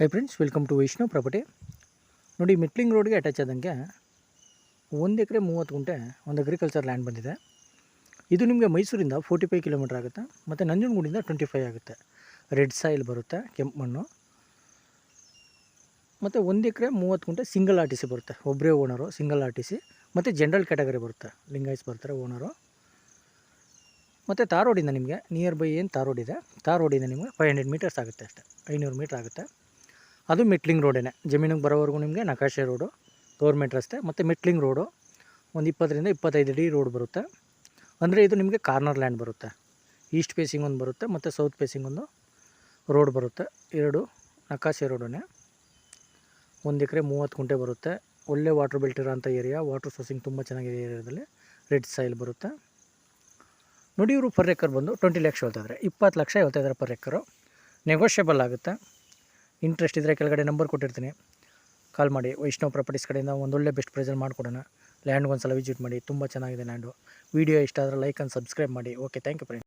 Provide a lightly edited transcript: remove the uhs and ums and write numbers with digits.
High friends, welcome to Vaishnav property. ನೋಡಿ, metalling ರೋಡ್ಗೆ attach ಆದಂಗೆ 1 ಎಕರೆ 30 ಗುಂಟೆ ಒಂದು ಅಗ್ರಿಕಲ್ಚರ್ ಲ್ಯಾಂಡ್ ಬಂದಿದೆ. ಇದು ನಿಮಗೆ ಮೈಸೂರಿಂದ 45 ಕಿಲೋಮೀಟರ್ ಆಗುತ್ತೆ ಮತ್ತು ನಂಜನಗೂಡಿಂದ 25 ಆಗುತ್ತೆ. ರೆಡ್ ಸಾಯಿಲ್ ಬರುತ್ತೆ, ಕೆಂಪು ಮಣ್ಣು. ಮತ್ತು 1 ಎಕರೆ 30 ಗುಂಟೆ ಸಿಂಗಲ್ ಆರ್ ಟಿ ಸಿ ಬರುತ್ತೆ. ಒಬ್ಬರೇ owner, single R T C ಮತ್ತು ಜನರಲ್ ಕ್ಯಾಟಗರಿ ಬರುತ್ತೆ. ಲಿಂಗಾಯಸ್ ಬರ್ತಾರೆ ಓನರು. ಮತ್ತು ತಾರ್ ರೋಡಿಂದ ನಿಮಗೆ ನಿಯರ್ ಬೈ ಏನು ತಾರ್ ರೋಡ್ ಇದೆ, ತಾರ್ ರೋಡಿಂದ ನಿಮಗೆ 500 ಮೀಟರ್ಸ್ ಆಗುತ್ತೆ ಅಷ್ಟೇ, 500 ಮೀಟ್ರ್ ಆಗುತ್ತೆ. ಅದು ಮೆಟ್ಲಿಂಗ್ ರೋಡೇ, ಜಮೀನಿಗೆ ಬರೋವರೆಗೂ ನಿಮಗೆ ನಕಾಶೆ ರೋಡು, ಗೌರ್ಮೆಂಟ್ ರಸ್ತೆ ಮತ್ತು ಮೆಟ್ಲಿಂಗ್ ರೋಡು ಒಂದು 20ರಿಂದ 25 ಅಡಿ ರೋಡ್ ಬರುತ್ತೆ. ಅಂದರೆ ಇದು ನಿಮಗೆ ಕಾರ್ನರ್ ಲ್ಯಾಂಡ್ ಬರುತ್ತೆ. ಈಸ್ಟ್ ಫೇಸಿಂಗ್ ಒಂದು ಬರುತ್ತೆ ಮತ್ತು ಸೌತ್ ಫೇಸಿಂಗ್ ಒಂದು ರೋಡ್ ಬರುತ್ತೆ. ಎರಡು ನಕಾಶೆ ರೋಡೇ. 1 ಎಕರೆ 30 ಗುಂಟೆ ಬರುತ್ತೆ. ಒಳ್ಳೆ ವಾಟರ್ ಬೆಲ್ಟ್ ಇರೋಂಥ ಏರಿಯಾ, ವಾಟರ್ ಸೋರ್ಸಿಂಗ್ ತುಂಬ ಚೆನ್ನಾಗಿದೆ ಏರಿಯಾದಲ್ಲಿ. ರೆಡ್ ಸಾಯಿಲ್ ಬರುತ್ತೆ. ನೋಡಿ, ಇವರು ಪರ್ ಎಕರ್ ಬಂದು 20 ಲಕ್ಷ ಹೇಳ್ತಾಯಿದ್ದಾರೆ. 20 ಲಕ್ಷ ಹೇಳ್ತಾಯಿದ್ದಾರೆ ಪರ್ ಎಕರು. ನೆಗೋಷಿಯಬಲ್ ಆಗುತ್ತೆ. ಇಂಟ್ರೆಸ್ಟ್ ಇದ್ದರೆ ಕೆಳಗಡೆ ನಂಬರ್ ಕೊಟ್ಟಿರ್ತೀನಿ, ಕಾಲ್ ಮಾಡಿ. ವೈಷ್ಣವ್ ಪ್ರಾಪರ್ಟೀಸ್ ಕಡೆಯಿಂದ ಒಂದೊಳ್ಳೆ ಬೆಸ್ಟ್ ಪ್ರೈಸಲ್ಲಿ ಮಾಡಿಕೊಡೋಣ. ಲ್ಯಾಂಡ್ಗೆ ಒಂದು ಸಲ ವಿಸಿಟ್ ಮಾಡಿ, ತುಂಬ ಚೆನ್ನಾಗಿದೆ ಲ್ಯಾಂಡು. ವೀಡಿಯೋ ಇಷ್ಟ ಆದರೆ ಲೈಕ್ ಆ್ಯಂಡ್ ಸಬ್ಸ್ಕ್ರೈಬ್ ಮಾಡಿ. Okay, thank you friends.